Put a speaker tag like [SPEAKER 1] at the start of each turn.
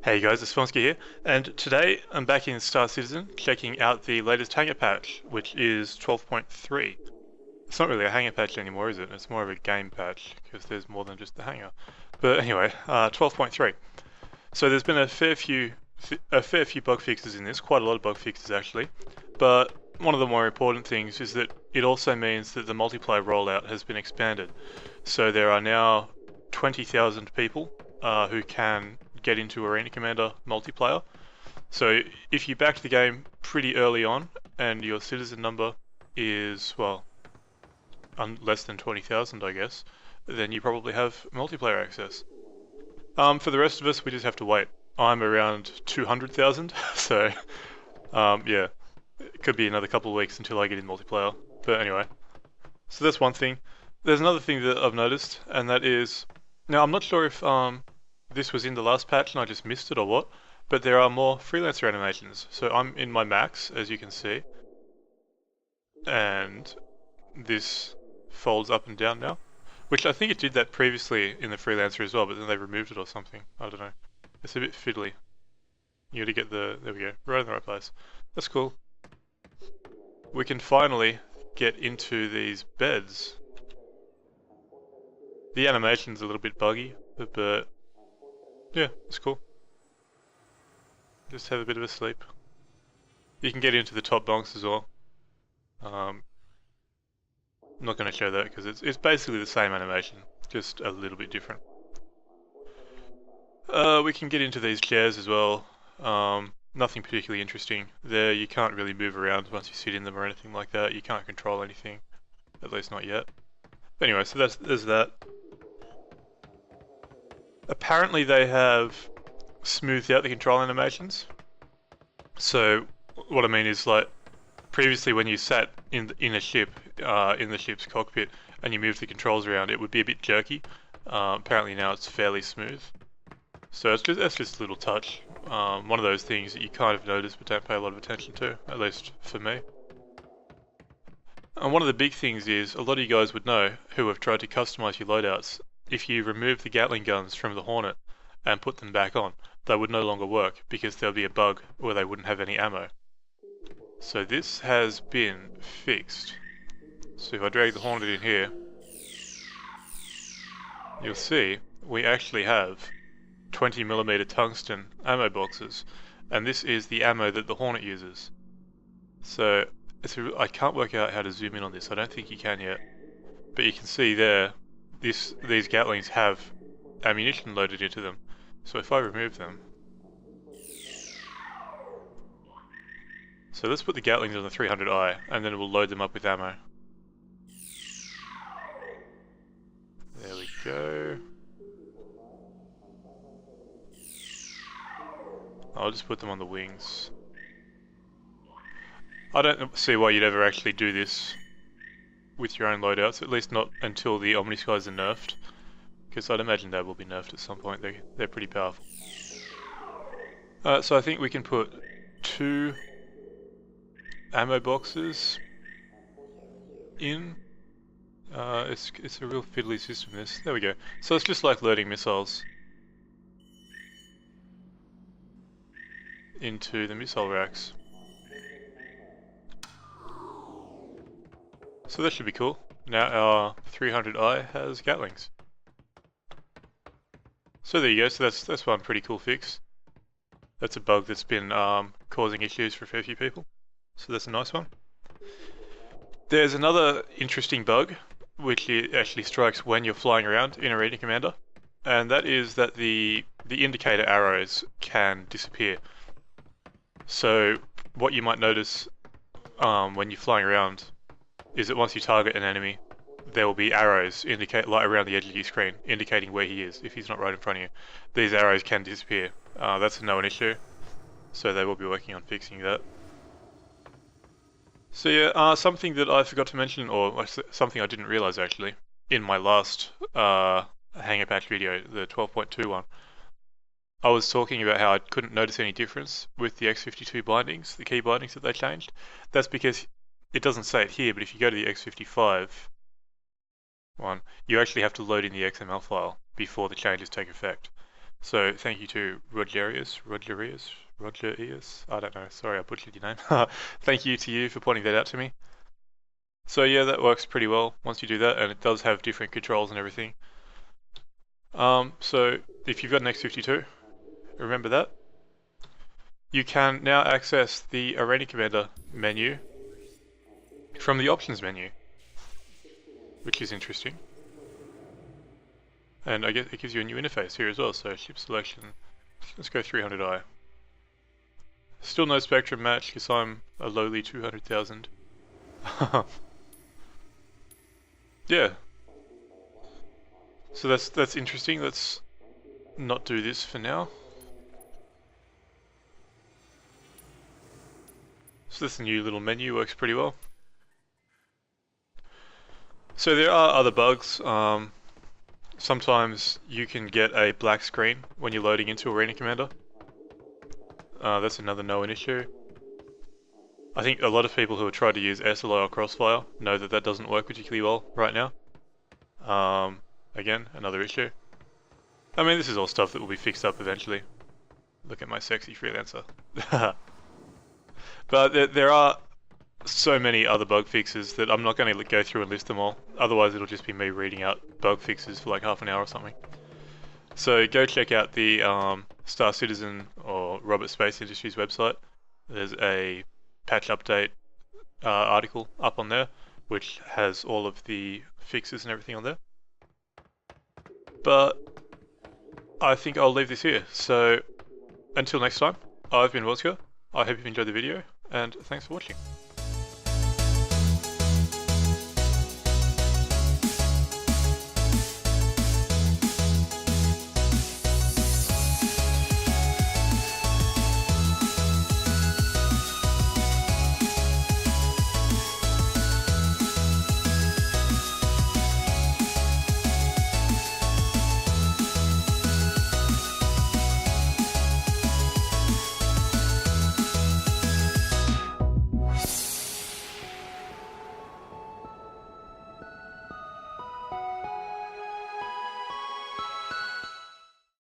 [SPEAKER 1] Hey guys, it's Vornskyr here, and today I'm back in Star Citizen checking out the latest hangar patch, which is 12.3. It's not really a hangar patch anymore, is it? It's more of a game patch, because there's more than just the hangar. But anyway, 12.3. So there's been a fair few bug fixes in this, quite a lot of bug fixes actually. But one of the more important things is that it also means that the multiplayer rollout has been expanded. So there are now 20,000 people who can get into Arena Commander multiplayer. So if you backed the game pretty early on and your citizen number is, well, less than 20,000 I guess, then you probably have multiplayer access. For the rest of us, we just have to wait. I'm around 200,000, so yeah, it could be another couple of weeks until I get in multiplayer. But anyway, so that's one thing. There's another thing that I've noticed, and that is, now I'm not sure if this was in the last patch and I just missed it or what, but there are more Freelancer animations. So I'm in my max, as you can see, and this folds up and down now, which I think it did that previously in the Freelancer as well, but then they removed it or something. I don't know. It's a bit fiddly. You gotta get there we go, right in the right place. That's cool. We can finally get into these beds. The animation's a little bit buggy, but yeah, it's cool. Just have a bit of a sleep. You can get into the top bunks as well. I'm not going to show that because it's basically the same animation, just a little bit different. We can get into these chairs as well. Nothing particularly interesting. There, you can't really move around once you sit in them or anything like that. You can't control anything, at least not yet. But anyway, so there's that. Apparently they have smoothed out the control animations. So what I mean is, like, previously when you sat in a ship, in the ship's cockpit, and you moved the controls around, it would be a bit jerky. Apparently now it's fairly smooth. So that's just a little touch. One of those things that you kind of notice but don't pay a lot of attention to, at least for me. And one of the big things is, a lot of you guys would know, who have tried to customize your loadouts, if you remove the Gatling guns from the Hornet and put them back on, they would no longer work because there'll be a bug where they wouldn't have any ammo. So this has been fixed. So if I drag the Hornet in here, you'll see we actually have 20mm tungsten ammo boxes, and this is the ammo that the Hornet uses. So I can't work out how to zoom in on this. I don't think you can yet, but you can see there, these Gatlings have ammunition loaded into them. So if I remove them, so let's put the Gatlings on the 300i, and then we'll load them up with ammo. There we go. I'll just put them on the wings. I don't see why you'd ever actually do this with your own loadouts, at least not until the Omniskies are nerfed, because I'd imagine they will be nerfed at some point. They're pretty powerful. So I think we can put 2 ammo boxes in. It's a real fiddly system, this. There we go. So it's just like loading missiles into the missile racks. So that should be cool. Now our 300i has Gatlings. So there you go. So that's one pretty cool fix. That's a bug that's been causing issues for a fair few people. So that's a nice one. There's another interesting bug, which actually strikes when you're flying around in Arena Commander, and that is that the indicator arrows can disappear. So what you might notice when you're flying around is that once you target an enemy, there will be arrows like around the edge of your screen, indicating where he is if he's not right in front of you. These arrows can disappear. That's a known issue, so they will be working on fixing that. So yeah, something that I forgot to mention, or something I didn't realize actually, in my last Hangar Patch video, the 12.2 one, I was talking about how I couldn't notice any difference with the X52 bindings, the key bindings that they changed. That's because it doesn't say it here, but if you go to the X55 one, you actually have to load in the XML file before the changes take effect. So thank you to Rodgerius, I don't know, sorry I butchered your name. Thank you to you for pointing that out to me. So yeah, that works pretty well once you do that, and it does have different controls and everything. So if you've got an X52, remember that. You can now access the Arena Commander menu from the options menu, which is interesting. And I guess it gives you a new interface here as well, so ship selection, let's go 300i. Still no Spectrum match because I'm a lowly 200,000. Yeah. So that's interesting. Let's not do this for now. So this new little menu works pretty well. So there are other bugs. Sometimes you can get a black screen when you're loading into Arena Commander. That's another known issue. I think a lot of people who have tried to use SLI or Crossfire know that that doesn't work particularly well right now. Again, another issue. I mean, this is all stuff that will be fixed up eventually. Look at my sexy Freelancer. But there are so many other bug fixes that I'm not going to go through and list them all. Otherwise it'll just be me reading out bug fixes for like half an hour or something. So go check out the Star Citizen or Robert Space Industries website. There's a patch update article up on there, which has all of the fixes and everything on there. But I think I'll leave this here. So until next time, I've been Vornskyr. I hope you've enjoyed the video, and thanks for watching.